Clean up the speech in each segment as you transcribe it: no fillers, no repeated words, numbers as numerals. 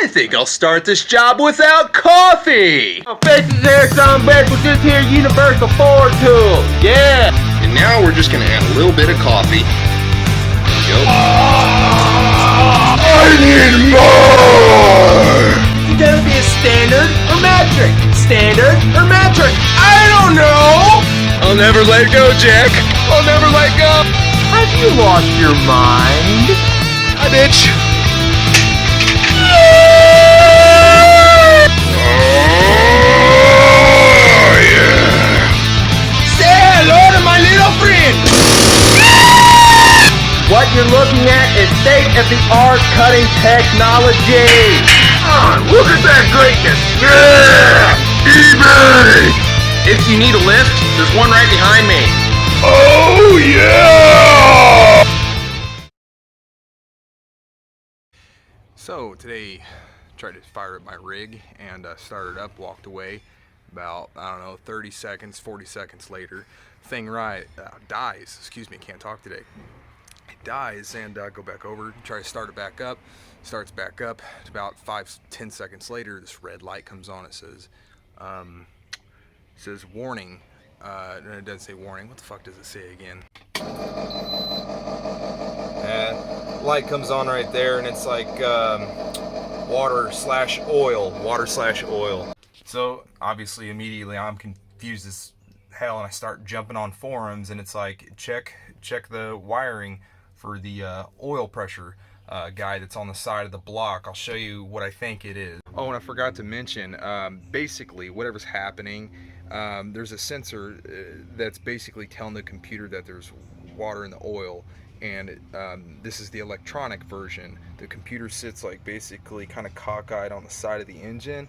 I think I'll start this job without coffee. Oh, faces there, some bitch, with this here universal forward tool. Yeah. And now we're just gonna add a little bit of coffee. There we go. I need more! It's gonna be a standard or metric? Standard or metric? I don't know! I'll never let go, Jack. I'll never let go. Have you lost your mind? Hi, bitch. Oh, yeah! Say hello to my little friend! What you're looking at is state-of-the-art cutting technology! Look at that greatness! Yeah! eBay! If you need a lift, there's one right behind me. Oh, yeah! So today, tried to fire up my rig and started up, walked away. About, I don't know, 30 seconds, 40 seconds later, thing dies. Excuse me, can't talk today. It dies, and go back over, try to start it back up. Starts back up. About 5-10 seconds later, this red light comes on. It says warning. And it doesn't say warning. What the fuck does it say again? And light comes on right there, and it's like water/oil. So obviously immediately I'm confused as hell, and I start jumping on forums, and it's like check the wiring for the oil pressure guide that's on the side of the block. I'll show you what I think it is. Oh, and I forgot to mention, basically whatever's happening, there's a sensor that's basically telling the computer that there's water in the oil, and this is the electronic version. The computer sits like basically kind of cockeyed on the side of the engine.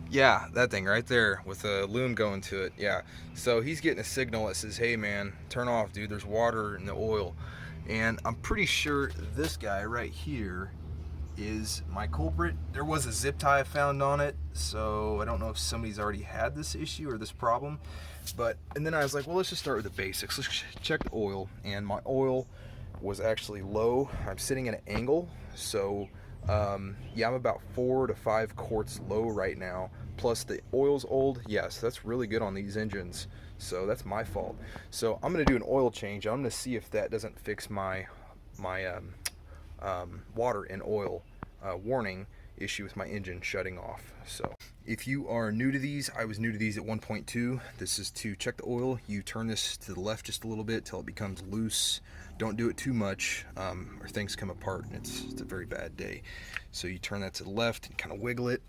Yeah, that thing right there with a loom going to it. Yeah, so he's getting a signal that says, hey man, turn off, dude, there's water in the oil. And I'm pretty sure this guy right here is my culprit. There was a zip tie I found on it, so I don't know if somebody's already had this issue or this problem. And then I was like, well, let's just start with the basics. Let's check the oil, and my oil was actually low. I'm sitting at an angle, so yeah, I'm about 4 to 5 quarts low right now. Plus the oil's old. Yes, that's really good on these engines, so that's my fault. So I'm gonna do an oil change. I'm gonna see if that doesn't fix my water and oil warning issue with my engine shutting off. So if you are new to these, I was new to these at 1.2. This is to check the oil. You turn this to the left just a little bit till it becomes loose. Don't do it too much or things come apart, and it's a very bad day. So you turn that to the left and kind of wiggle it,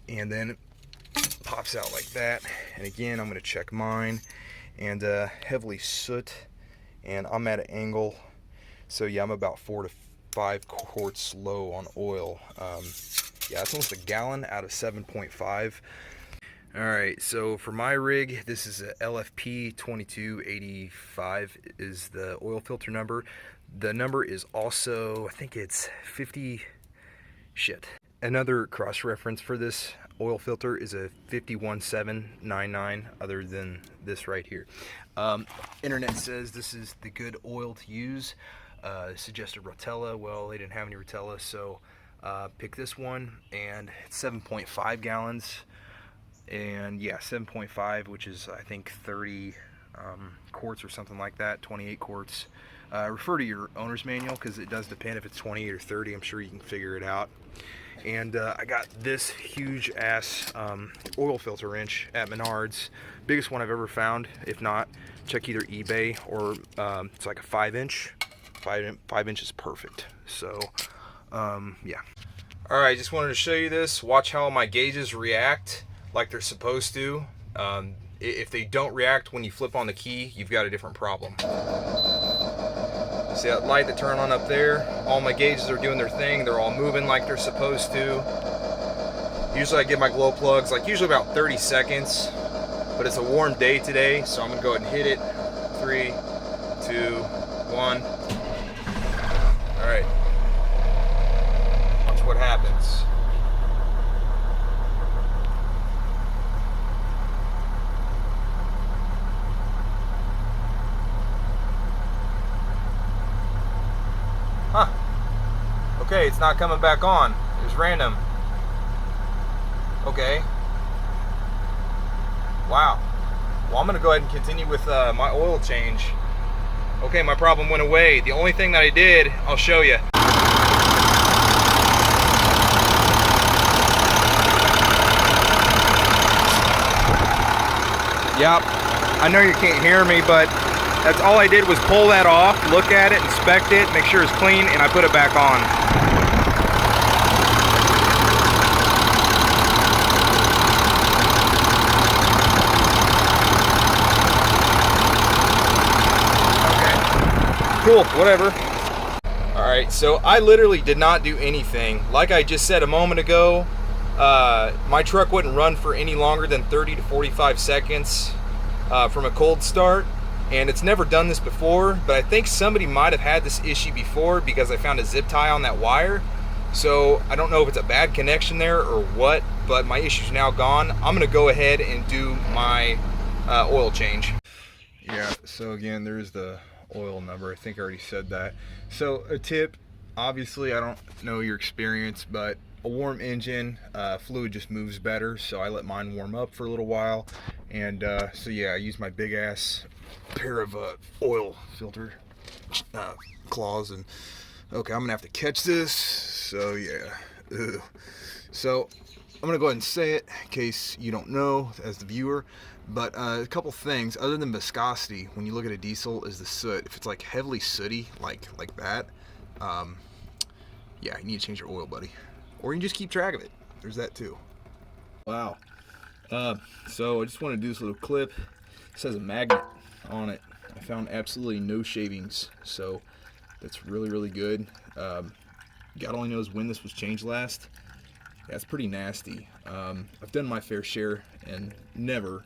and then it pops out like that. And again, I'm going to check mine, and heavily soot, and I'm at an angle. So yeah, I'm about 4 to 5 quarts low on oil. Yeah, it's almost a gallon out of 7.5. Alright, so for my rig, this is a LFP 2285 is the oil filter number. The number is also, I think it's 50, shit. Another cross-reference for this oil filter is a 51799, other than this right here. Internet says this is the good oil to use. Suggested Rotella. Well, they didn't have any Rotella, so pick this one, and it's 7.5 gallons. And yeah, 7.5, which is I think 30 quarts or something like that, 28 quarts. Refer to your owner's manual, because it does depend if it's 28 or 30. I'm sure you can figure it out. And I got this huge ass oil filter wrench at Menards, biggest one I've ever found. If not, check either eBay or it's like a 5-inch. 5 inches is perfect. So yeah. Alright, just wanted to show you this. Watch how my gauges react like they're supposed to. If they don't react when you flip on the key, you've got a different problem. See that light that turned on up there? All my gauges are doing their thing. They're all moving like they're supposed to. Usually I give my glow plugs like usually about 30 seconds, but it's a warm day today, so I'm gonna go ahead and hit it. 3, 2, 1. All right. Watch what happens. Huh. Okay, it's not coming back on. It was random. Okay. Wow. Well, I'm gonna go ahead and continue with my oil change. Okay, my problem went away. The only thing that I did, I'll show you. Yep, I know you can't hear me, but that's all I did was pull that off, look at it, inspect it, make sure it's clean, and I put it back on. Okay, cool, whatever. Alright, so I literally did not do anything. Like I just said a moment ago, my truck wouldn't run for any longer than 30 to 45 seconds from a cold start, and it's never done this before, but I think somebody might have had this issue before because I found a zip tie on that wire. So I don't know if it's a bad connection there or what, but my issue's now gone. I'm gonna go ahead and do my oil change. Yeah, so again, there's the oil number. I think I already said that. So a tip, obviously I don't know your experience, but a warm engine, fluid just moves better, so I let mine warm up for a little while. And so yeah, I use my big ass pair of oil filter claws. And okay, I'm gonna have to catch this, so yeah. Ugh. So I'm gonna go ahead and say it in case you don't know as the viewer, but a couple things other than viscosity when you look at a diesel is the soot. If it's like heavily sooty like that, yeah, you need to change your oil, buddy. Or you can just keep track of it. There's that too. Wow. So I just want to do this little clip. It says a magnet on it. I found absolutely no shavings, so that's really good. God only knows when this was changed last. That's pretty nasty. I've done my fair share, and never,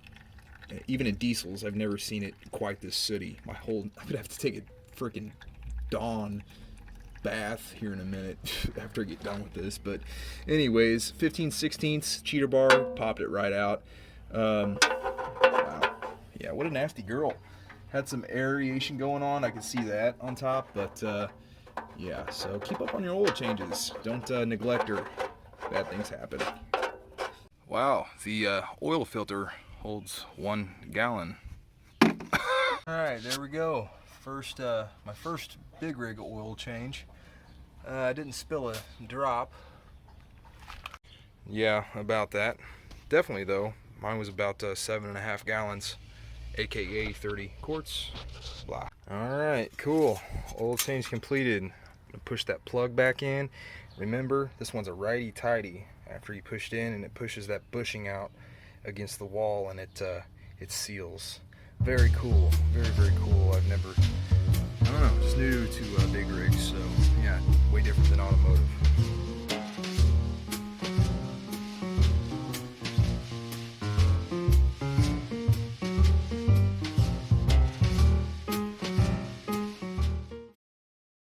even in diesels, I've never seen it quite this sooty. I'm gonna have to take a freaking Dawn bath here in a minute after I get done with this. But anyways, 15/16 cheater bar, popped it right out. Wow, yeah, what a nasty girl. Had some aeration going on, I can see that on top, but yeah, so keep up on your oil changes. Don't neglect her. Bad things happen. Wow, the oil filter holds 1 gallon. Alright, there we go. My first big rig oil change. I didn't spill a drop. Yeah, about that. Definitely though. Mine was about 7.5 gallons, aka 30 quarts. Blah. Alright, cool. Oil change completed. I'm gonna push that plug back in. Remember, this one's a righty-tighty after you pushed in, and it pushes that bushing out against the wall, and it seals. Very cool. Very cool. I don't know, just new to big rigs, so yeah, way different than